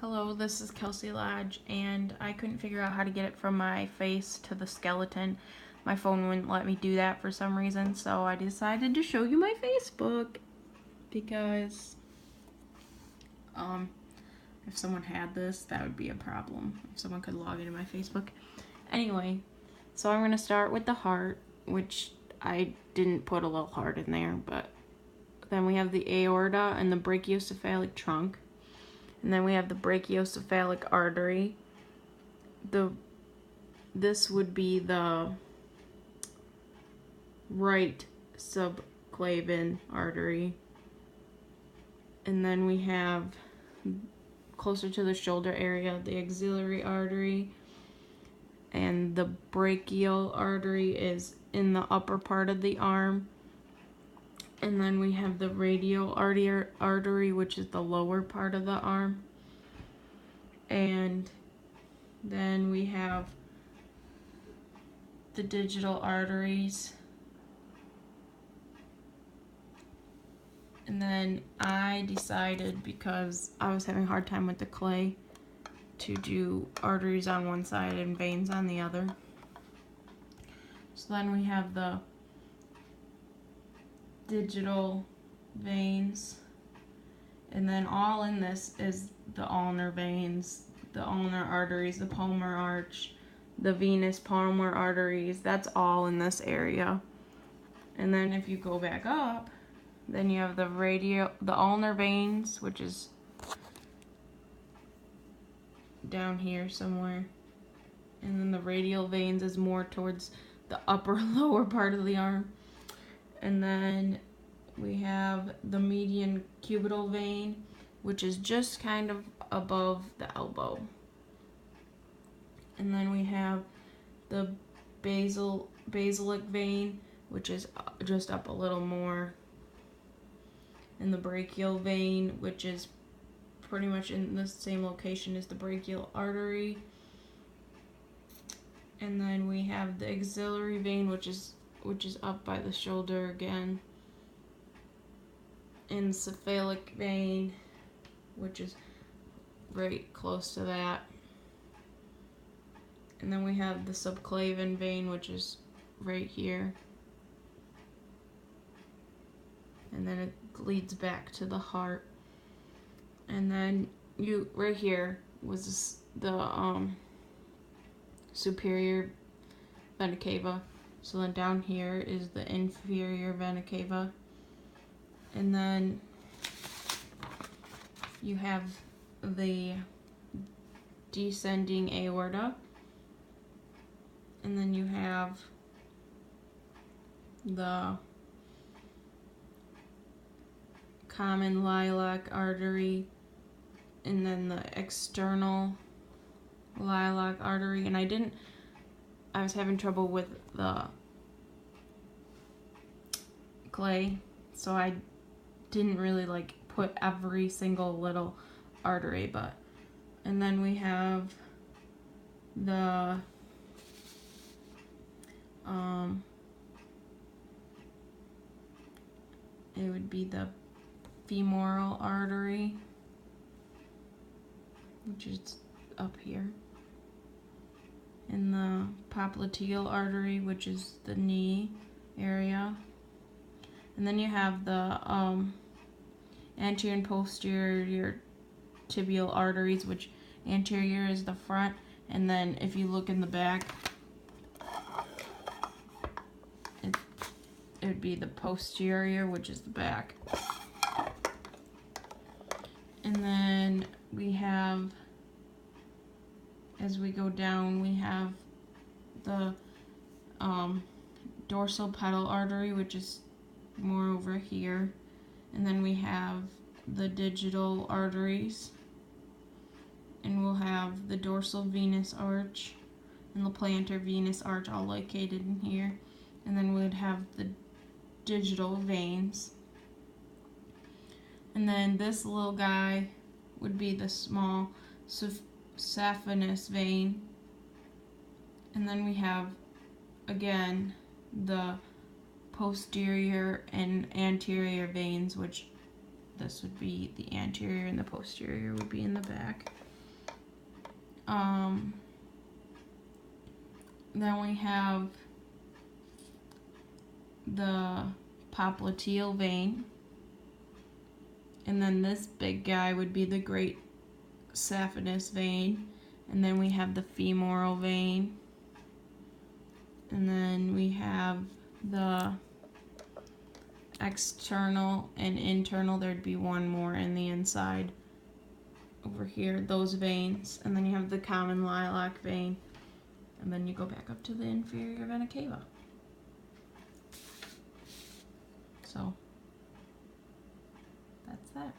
Hello, this is Kelsey Lodge, and I couldn't figure out how to get it from my face to the skeleton. My phone wouldn't let me do that for some reason, so I decided to show you my Facebook because if someone had this, that would be a problem. If someone could log into my Facebook. Anyway, so I'm going to start with the heart, which I didn't put a little heart in there, but then we have the aorta and the brachiocephalic trunk. And then we have the brachiocephalic artery. This would be the right subclavian artery. And then we have, closer to the shoulder area, the axillary artery. And the brachial artery is in the upper part of the arm. And then we have the radial artery, which is the lower part of the arm. And then we have the digital arteries. And then I decided, because I was having a hard time with the clay, to do arteries on one side and veins on the other. So then we have the digital veins, and then all in this is the ulnar veins, the ulnar arteries, the palmar arch, the venous palmar arteries. That's all in this area. And then if you go back up, then you have the ulnar veins, which is down here somewhere, and then the radial veins is more towards the upper lower part of the arm. And then we have the median cubital vein, which is just kind of above the elbow. And then we have the basilic vein, which is just up a little more. And the brachial vein, which is pretty much in the same location as the brachial artery. And then we have the axillary vein, which is up by the shoulder again, and cephalic vein, which is right close to that. And then we have the subclavian vein, which is right here, and then it leads back to the heart. And then right here was the superior vena cava. So then down here is the inferior vena cava. And then you have the descending aorta. And then you have the common lilac artery, and then the external lilac artery. And I was having trouble with the clay, so I didn't really put every single little artery, and then we have the it would be the femoral artery, which is up here, and the popliteal artery, which is the knee area. And then you have the anterior and posterior tibial arteries, which anterior is the front, and then if you look in the back, it would be the posterior, which is the back. And then we have, as we go down, we have the dorsal pedal artery, which is more over here. And then we have the digital arteries, and we'll have the dorsal venous arch and the plantar venous arch all located in here. And then we would have the digital veins. And then this little guy would be the small saphenous vein. And then we have, again, the posterior and anterior veins, which this would be the anterior and the posterior would be in the back. Then we have the popliteal vein. And then this big guy would be the great saphenous vein. And then we have the femoral vein. And then we have the external and internal. There'd be one more in the inside over here, those veins. And then you have the common lilac vein. And then you go back up to the inferior vena cava. So that's that.